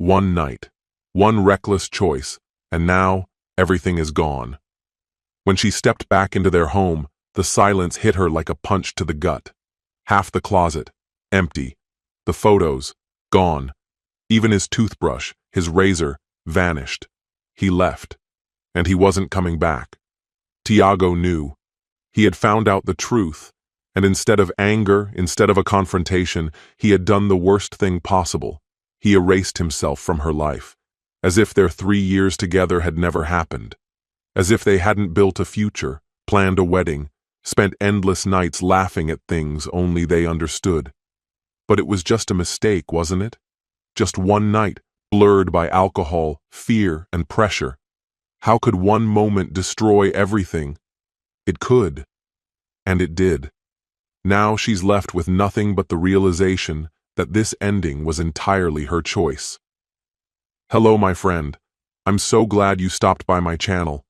One night, one reckless choice, and now everything is gone. When she stepped back into their home, the silence hit her like a punch to the gut. Half the closet, empty. The photos, gone. Even his toothbrush, his razor, vanished. He left, and he wasn't coming back. Tiago knew. He had found out the truth, and instead of anger, instead of a confrontation, he had done the worst thing possible. He erased himself from her life, as if their 3 years together had never happened, as if they hadn't built a future, planned a wedding, spent endless nights laughing at things only they understood. But it was just a mistake, wasn't it? Just one night, blurred by alcohol, fear, and pressure. How could one moment destroy everything? It could. And it did. Now she's left with nothing but the realization that this ending was entirely her choice. Hello, my friend. I'm so glad you stopped by my channel.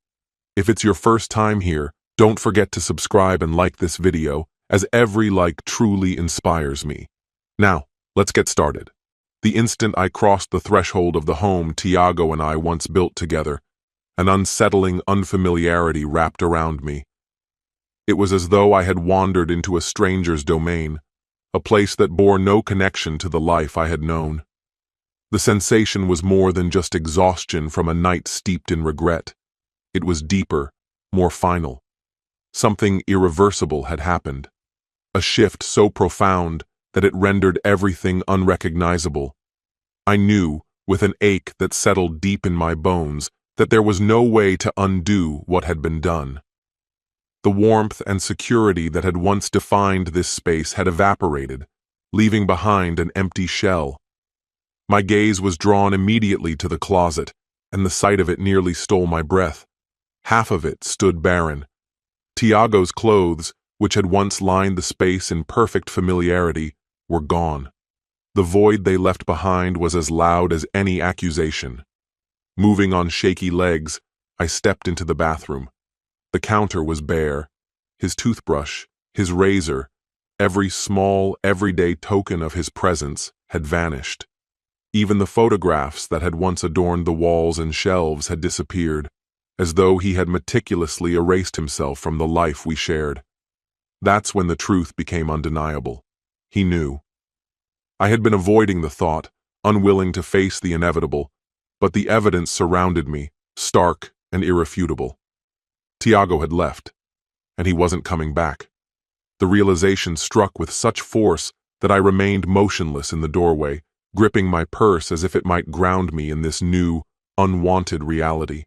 If it's your first time here, don't forget to subscribe and like this video, as every like truly inspires me. Now, let's get started. The instant I crossed the threshold of the home Tiago and I once built together, an unsettling unfamiliarity wrapped around me. It was as though I had wandered into a stranger's domain, a place that bore no connection to the life I had known. The sensation was more than just exhaustion from a night steeped in regret. It was deeper, more final. Something irreversible had happened. A shift so profound that it rendered everything unrecognizable. I knew, with an ache that settled deep in my bones, that there was no way to undo what had been done. The warmth and security that had once defined this space had evaporated, leaving behind an empty shell. My gaze was drawn immediately to the closet, and the sight of it nearly stole my breath. Half of it stood barren. Tiago's clothes, which had once lined the space in perfect familiarity, were gone. The void they left behind was as loud as any accusation. Moving on shaky legs, I stepped into the bathroom. The counter was bare. His toothbrush, his razor, every small, everyday token of his presence had vanished. Even the photographs that had once adorned the walls and shelves had disappeared, as though he had meticulously erased himself from the life we shared. That's when the truth became undeniable. He knew. I had been avoiding the thought, unwilling to face the inevitable, but the evidence surrounded me, stark and irrefutable. Tiago had left, and he wasn't coming back. The realization struck with such force that I remained motionless in the doorway, gripping my purse as if it might ground me in this new, unwanted reality.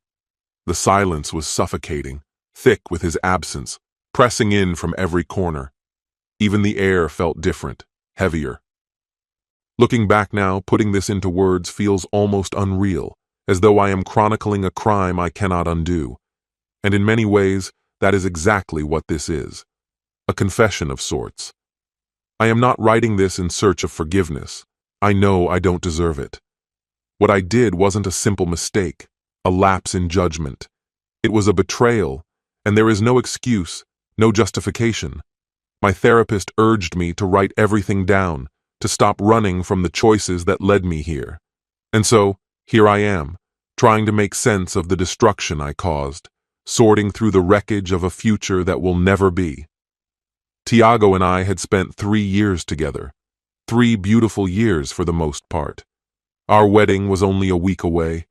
The silence was suffocating, thick with his absence, pressing in from every corner. Even the air felt different, heavier. Looking back now, putting this into words feels almost unreal, as though I am chronicling a crime I cannot undo. And in many ways, that is exactly what this is. A confession of sorts. I am not writing this in search of forgiveness. I know I don't deserve it. What I did wasn't a simple mistake, a lapse in judgment. It was a betrayal, and there is no excuse, no justification. My therapist urged me to write everything down, to stop running from the choices that led me here. And so, here I am, trying to make sense of the destruction I caused, sorting through the wreckage of a future that will never be. Tiago and I had spent 3 years together, 3 beautiful years for the most part. Our wedding was only a week away.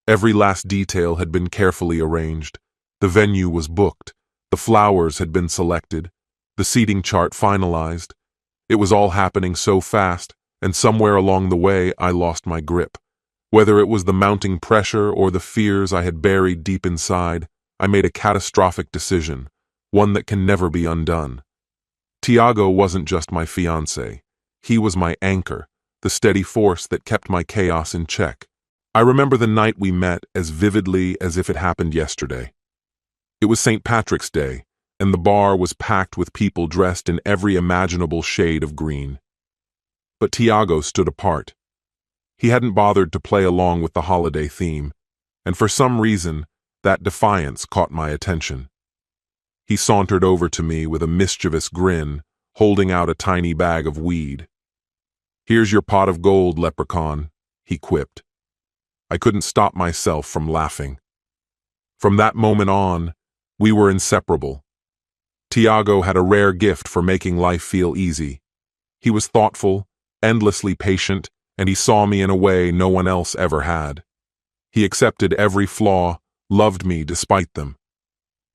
Every last detail had been carefully arranged. The venue was booked, the flowers had been selected, the seating chart finalized. It was all happening so fast, and somewhere along the way I lost my grip. Whether it was the mounting pressure or the fears I had buried deep inside, I made a catastrophic decision, one that can never be undone. Tiago wasn't just my fiancé. He was my anchor, the steady force that kept my chaos in check. I remember the night we met as vividly as if it happened yesterday. It was St. Patrick's Day, and the bar was packed with people dressed in every imaginable shade of green. But Tiago stood apart. He hadn't bothered to play along with the holiday theme, and for some reason, that defiance caught my attention. He sauntered over to me with a mischievous grin, holding out a tiny bag of weed. "Here's your pot of gold, leprechaun," he quipped. I couldn't stop myself from laughing. From that moment on, we were inseparable. Tiago had a rare gift for making life feel easy. He was thoughtful, endlessly patient, and he saw me in a way no one else ever had. He accepted every flaw, loved me despite them.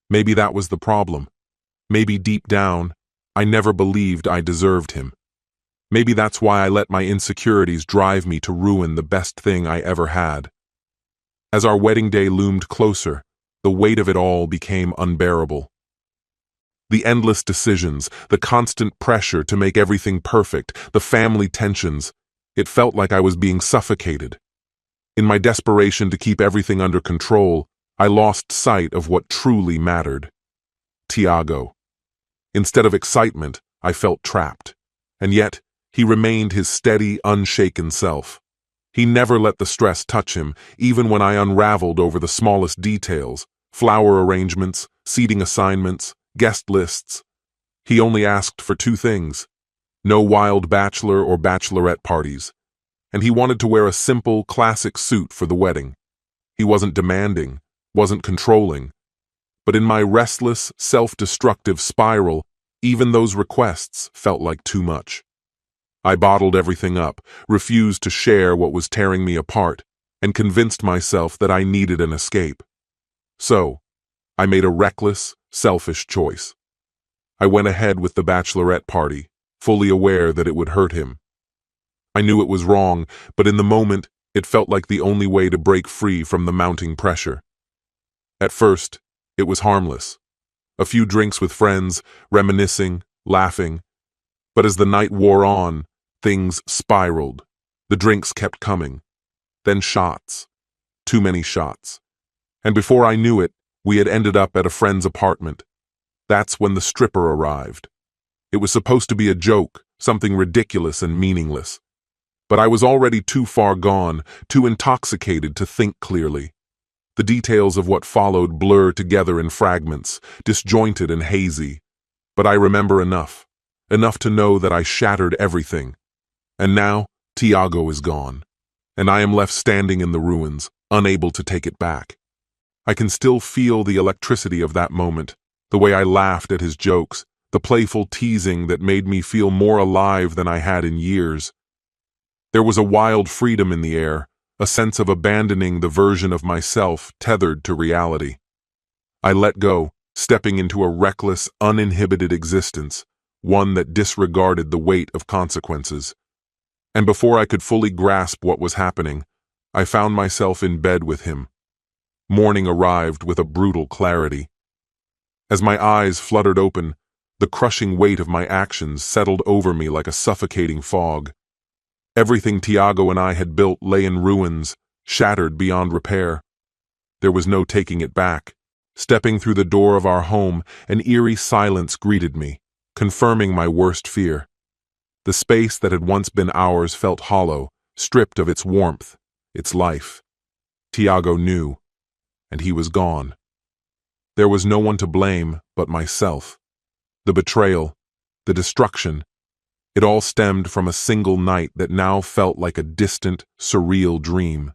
Maybe that was the problem. Maybe deep down, I never believed I deserved him. Maybe that's why I let my insecurities drive me to ruin the best thing I ever had. As our wedding day loomed closer, the weight of it all became unbearable. The endless decisions, the constant pressure to make everything perfect, the family tensions, it felt like I was being suffocated. In my desperation to keep everything under control, I lost sight of what truly mattered. Tiago. Instead of excitement, I felt trapped. And yet, he remained his steady, unshaken self. He never let the stress touch him, even when I unraveled over the smallest details, flower arrangements, seating assignments, guest lists. He only asked for two things: no wild bachelor or bachelorette parties. And he wanted to wear a simple, classic suit for the wedding. He wasn't demanding, wasn't controlling. But in my restless, self-destructive spiral, even those requests felt like too much. I bottled everything up, refused to share what was tearing me apart, and convinced myself that I needed an escape. So, I made a reckless, selfish choice. I went ahead with the bachelorette party, fully aware that it would hurt him. I knew it was wrong, but in the moment, it felt like the only way to break free from the mounting pressure. At first, it was harmless. A few drinks with friends, reminiscing, laughing. But as the night wore on, things spiraled. The drinks kept coming. Then shots. Too many shots. And before I knew it, we had ended up at a friend's apartment. That's when the stripper arrived. It was supposed to be a joke, something ridiculous and meaningless. But I was already too far gone, too intoxicated to think clearly. The details of what followed blur together in fragments, disjointed and hazy. But I remember enough to know that I shattered everything. And now, Tiago is gone. And I am left standing in the ruins, unable to take it back. I can still feel the electricity of that moment, the way I laughed at his jokes, the playful teasing that made me feel more alive than I had in years. There was a wild freedom in the air, a sense of abandoning the version of myself tethered to reality. I let go, stepping into a reckless, uninhibited existence, one that disregarded the weight of consequences. And before I could fully grasp what was happening, I found myself in bed with him. Morning arrived with a brutal clarity. As my eyes fluttered open, the crushing weight of my actions settled over me like a suffocating fog. Everything Tiago and I had built lay in ruins, shattered beyond repair. There was no taking it back. Stepping through the door of our home, an eerie silence greeted me, confirming my worst fear. The space that had once been ours felt hollow, stripped of its warmth, its life. Tiago knew, and he was gone. There was no one to blame but myself. The betrayal, the destruction, it all stemmed from a single night that now felt like a distant, surreal dream.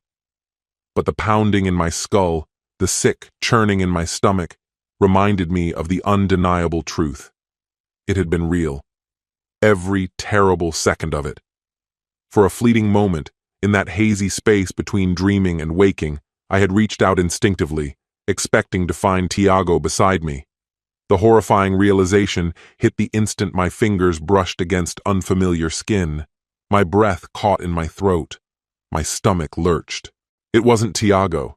But the pounding in my skull, the sick churning in my stomach, reminded me of the undeniable truth. It had been real. Every terrible second of it. For a fleeting moment, in that hazy space between dreaming and waking, I had reached out instinctively, expecting to find Tiago beside me. The horrifying realization hit the instant my fingers brushed against unfamiliar skin. My breath caught in my throat. My stomach lurched. It wasn't Tiago.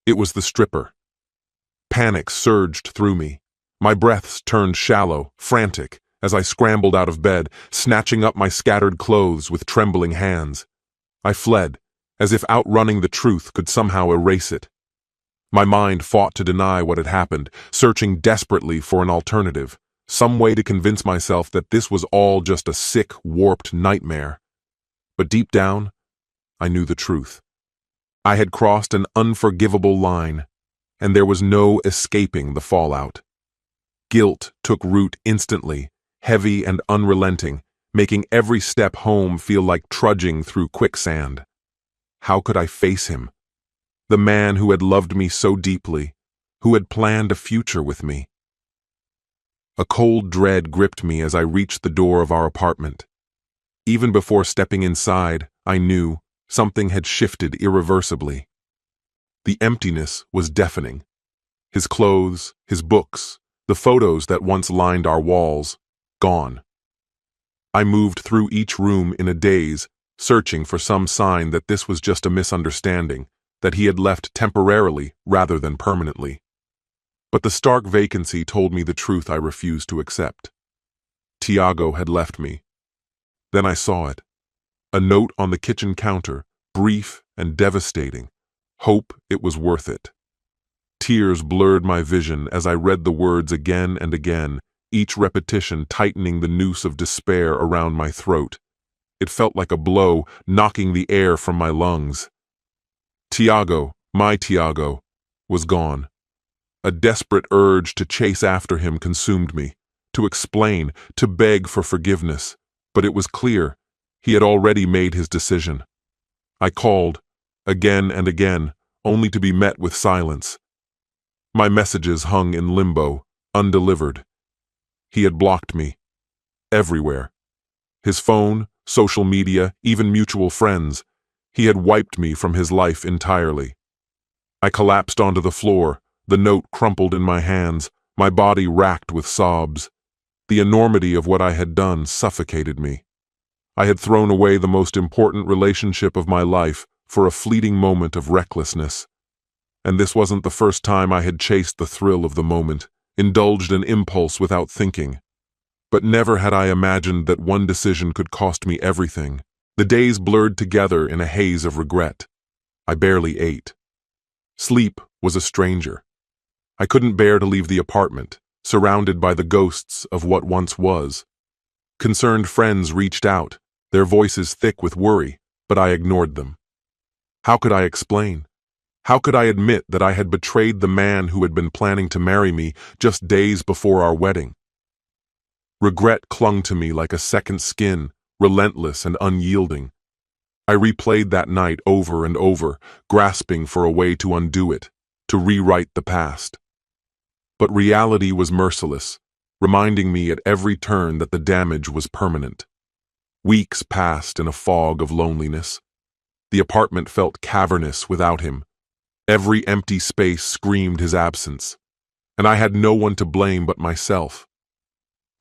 It was the stripper. Panic surged through me. My breaths turned shallow, frantic, as I scrambled out of bed, snatching up my scattered clothes with trembling hands. I fled, as if outrunning the truth could somehow erase it. My mind fought to deny what had happened, searching desperately for an alternative, some way to convince myself that this was all just a sick, warped nightmare. But deep down, I knew the truth. I had crossed an unforgivable line, and there was no escaping the fallout. Guilt took root instantly, heavy and unrelenting, making every step home feel like trudging through quicksand. How could I face him, the man who had loved me so deeply, who had planned a future with me. A cold dread gripped me as I reached the door of our apartment. Even before stepping inside, I knew something had shifted irreversibly. The emptiness was deafening. His clothes, his books, the photos that once lined our walls, gone. I moved through each room in a daze, searching for some sign that this was just a misunderstanding, that he had left temporarily rather than permanently. But the stark vacancy told me the truth I refused to accept. Tiago had left me. Then I saw it. A note on the kitchen counter, brief and devastating. Hope it was worth it. Tears blurred my vision as I read the words again and again, each repetition tightening the noose of despair around my throat. It felt like a blow, knocking the air from my lungs. Tiago, my Tiago, was gone. A desperate urge to chase after him consumed me, to explain, to beg for forgiveness. But it was clear, he had already made his decision. I called, again and again, only to be met with silence. My messages hung in limbo, undelivered. He had blocked me. Everywhere. His phone, social media, even mutual friends. He had wiped me from his life entirely. I collapsed onto the floor, the note crumpled in my hands, my body racked with sobs. The enormity of what I had done suffocated me. I had thrown away the most important relationship of my life for a fleeting moment of recklessness. And this wasn't the first time I had chased the thrill of the moment, indulged an impulse without thinking. But never had I imagined that one decision could cost me everything. The days blurred together in a haze of regret. I barely ate. Sleep was a stranger. I couldn't bear to leave the apartment, surrounded by the ghosts of what once was. Concerned friends reached out, their voices thick with worry, but I ignored them. How could I explain? How could I admit that I had betrayed the man who had been planning to marry me just days before our wedding? Regret clung to me like a second skin, relentless and unyielding. I replayed that night over and over, grasping for a way to undo it, to rewrite the past. But reality was merciless, reminding me at every turn that the damage was permanent. Weeks passed in a fog of loneliness. The apartment felt cavernous without him. Every empty space screamed his absence, and I had no one to blame but myself.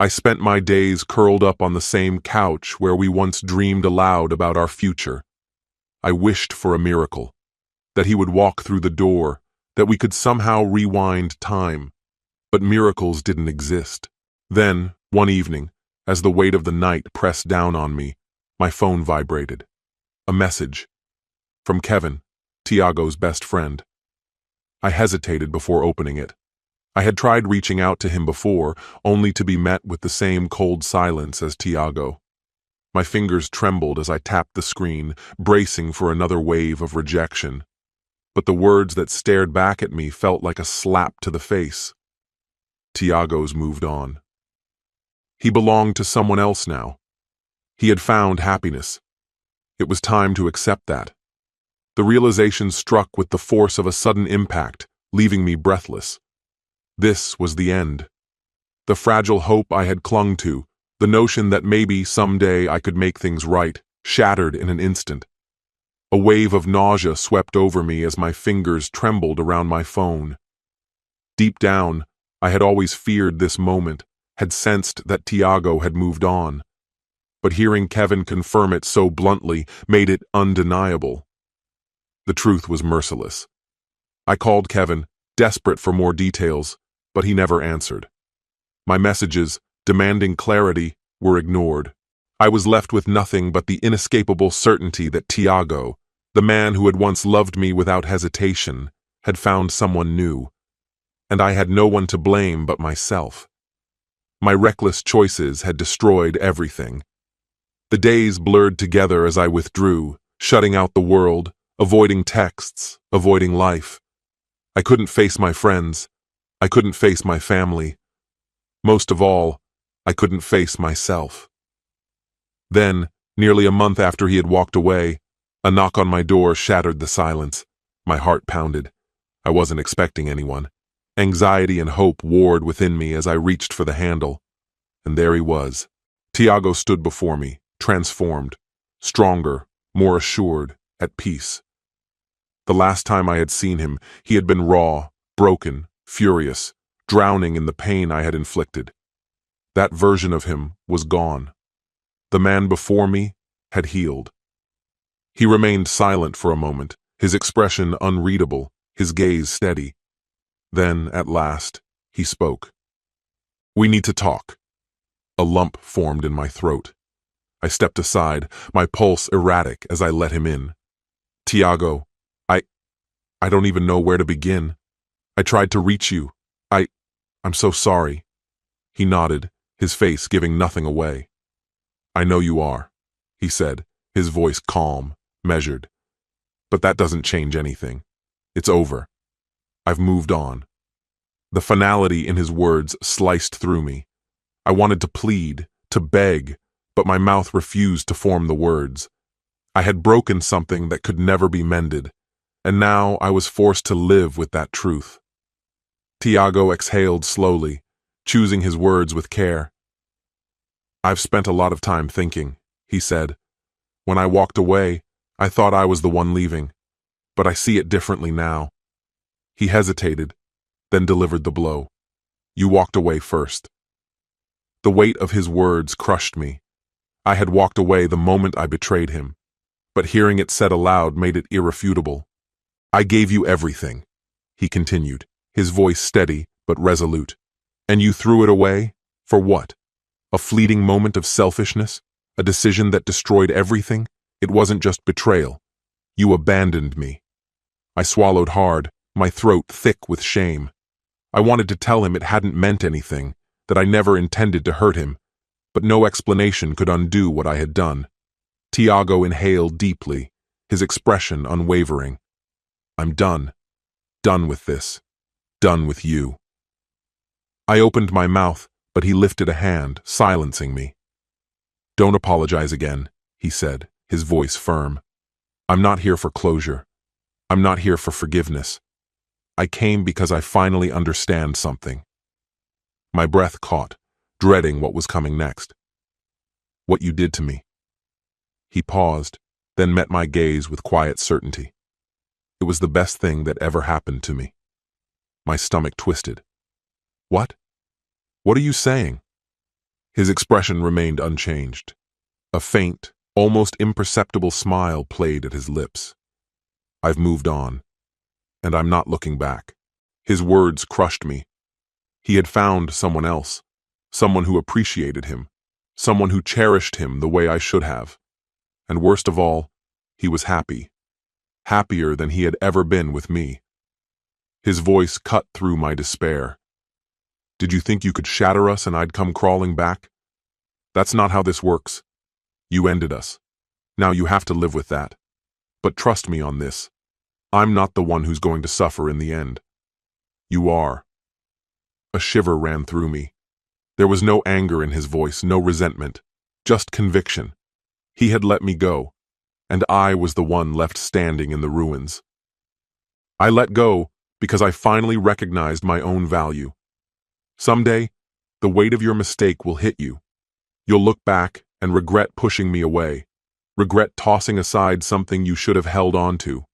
I spent my days curled up on the same couch where we once dreamed aloud about our future. I wished for a miracle, that he would walk through the door, that we could somehow rewind time. But miracles didn't exist. Then, one evening, as the weight of the night pressed down on me, my phone vibrated. A message. From Kevin, Tiago's best friend. I hesitated before opening it. I had tried reaching out to him before, only to be met with the same cold silence as Tiago. My fingers trembled as I tapped the screen, bracing for another wave of rejection. But the words that stared back at me felt like a slap to the face. Tiago's moved on. He belonged to someone else now. He had found happiness. It was time to accept that. The realization struck with the force of a sudden impact, leaving me breathless. This was the end. The fragile hope I had clung to, the notion that maybe someday I could make things right, shattered in an instant. A wave of nausea swept over me as my fingers trembled around my phone. Deep down, I had always feared this moment, had sensed that Tiago had moved on. But hearing Kevin confirm it so bluntly made it undeniable. The truth was merciless. I called Kevin, desperate for more details, but he never answered. My messages, demanding clarity, were ignored. I was left with nothing but the inescapable certainty that Tiago, the man who had once loved me without hesitation, had found someone new. And I had no one to blame but myself. My reckless choices had destroyed everything. The days blurred together as I withdrew, shutting out the world, avoiding texts, avoiding life. I couldn't face my friends. I couldn't face my family. Most of all, I couldn't face myself. Then, nearly a month after he had walked away, a knock on my door shattered the silence. My heart pounded. I wasn't expecting anyone. Anxiety and hope warred within me as I reached for the handle. And there he was. Tiago stood before me, transformed, stronger, more assured, at peace. The last time I had seen him, he had been raw, broken, furious, drowning in the pain I had inflicted. That version of him was gone. The man before me had healed. He remained silent for a moment, his expression unreadable, his gaze steady. Then, at last, he spoke. "We need to talk." A lump formed in my throat. I stepped aside, my pulse erratic as I let him in. "Tiago, I don't even know where to begin. I tried to reach you. I'm so sorry." He nodded, his face giving nothing away. "I know you are," he said, his voice calm, measured. "But that doesn't change anything. It's over. I've moved on." The finality in his words sliced through me. I wanted to plead, to beg, but my mouth refused to form the words. I had broken something that could never be mended, and now I was forced to live with that truth. Tiago exhaled slowly, choosing his words with care. "I've spent a lot of time thinking," he said. "When I walked away, I thought I was the one leaving, but I see it differently now." He hesitated, then delivered the blow. "You walked away first." The weight of his words crushed me. I had walked away the moment I betrayed him, but hearing it said aloud made it irrefutable. "I gave you everything," he continued, his voice steady but resolute. "And you threw it away? For what? A fleeting moment of selfishness? A decision that destroyed everything? It wasn't just betrayal. You abandoned me." I swallowed hard, my throat thick with shame. I wanted to tell him it hadn't meant anything, that I never intended to hurt him, but no explanation could undo what I had done. Tiago inhaled deeply, his expression unwavering. "I'm done. Done with this. Done with you." I opened my mouth, but he lifted a hand, silencing me. "Don't apologize again," he said, his voice firm. "I'm not here for closure. I'm not here for forgiveness. I came because I finally understand something." My breath caught, dreading what was coming next. "What you did to me." He paused, then met my gaze with quiet certainty. It was the best thing that ever happened to me. My stomach twisted. "What? What are you saying?" His expression remained unchanged. A faint, almost imperceptible smile played at his lips. "I've moved on, and I'm not looking back." His words crushed me. He had found someone else, someone who appreciated him, someone who cherished him the way I should have. And worst of all, he was happy. Happier than he had ever been with me. His voice cut through my despair. "Did you think you could shatter us and I'd come crawling back? That's not how this works. You ended us. Now you have to live with that. But trust me on this. I'm not the one who's going to suffer in the end. You are." A shiver ran through me. There was no anger in his voice, no resentment, just conviction. He had let me go, and I was the one left standing in the ruins. I let go because I finally recognized my own value. Someday, the weight of your mistake will hit you. You'll look back and regret pushing me away, regret tossing aside something you should have held on to.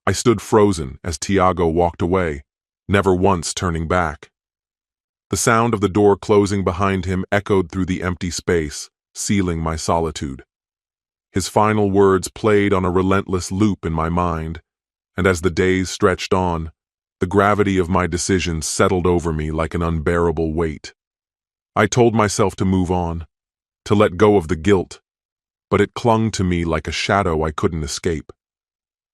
I stood frozen as Tiago walked away, never once turning back. The sound of the door closing behind him echoed through the empty space, sealing my solitude. His final words played on a relentless loop in my mind, and as the days stretched on, the gravity of my decision settled over me like an unbearable weight. I told myself to move on, to let go of the guilt, but it clung to me like a shadow I couldn't escape.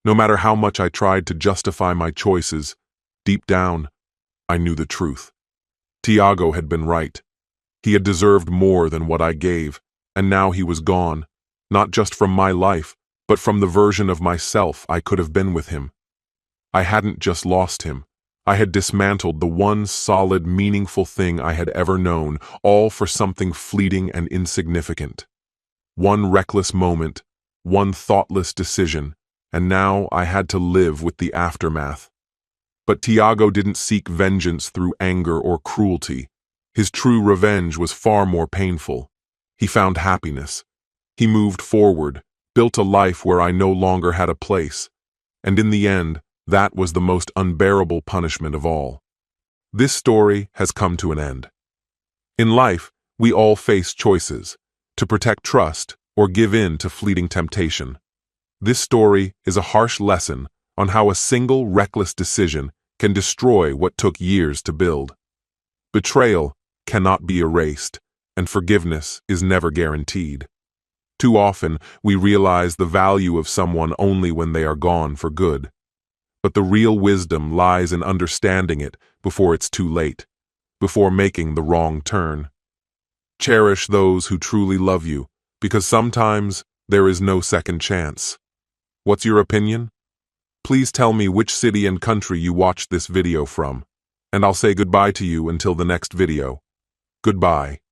No matter how much I tried to justify my choices, deep down, I knew the truth. Tiago had been right. He had deserved more than what I gave, and now he was gone, not just from my life, but from the version of myself I could have been with him. I hadn't just lost him. I had dismantled the one solid, meaningful thing I had ever known, all for something fleeting and insignificant. One reckless moment, one thoughtless decision, and now I had to live with the aftermath. But Tiago didn't seek vengeance through anger or cruelty. His true revenge was far more painful. He found happiness. He moved forward, built a life where I no longer had a place. And in the end, that was the most unbearable punishment of all. This story has come to an end. In life, we all face choices, to protect trust or give in to fleeting temptation. This story is a harsh lesson on how a single reckless decision can destroy what took years to build. Betrayal cannot be erased, and forgiveness is never guaranteed. Too often, we realize the value of someone only when they are gone for good. But the real wisdom lies in understanding it before it's too late, before making the wrong turn. Cherish those who truly love you, because sometimes there is no second chance. What's your opinion? Please tell me which city and country you watched this video from, and I'll say goodbye to you until the next video. Goodbye.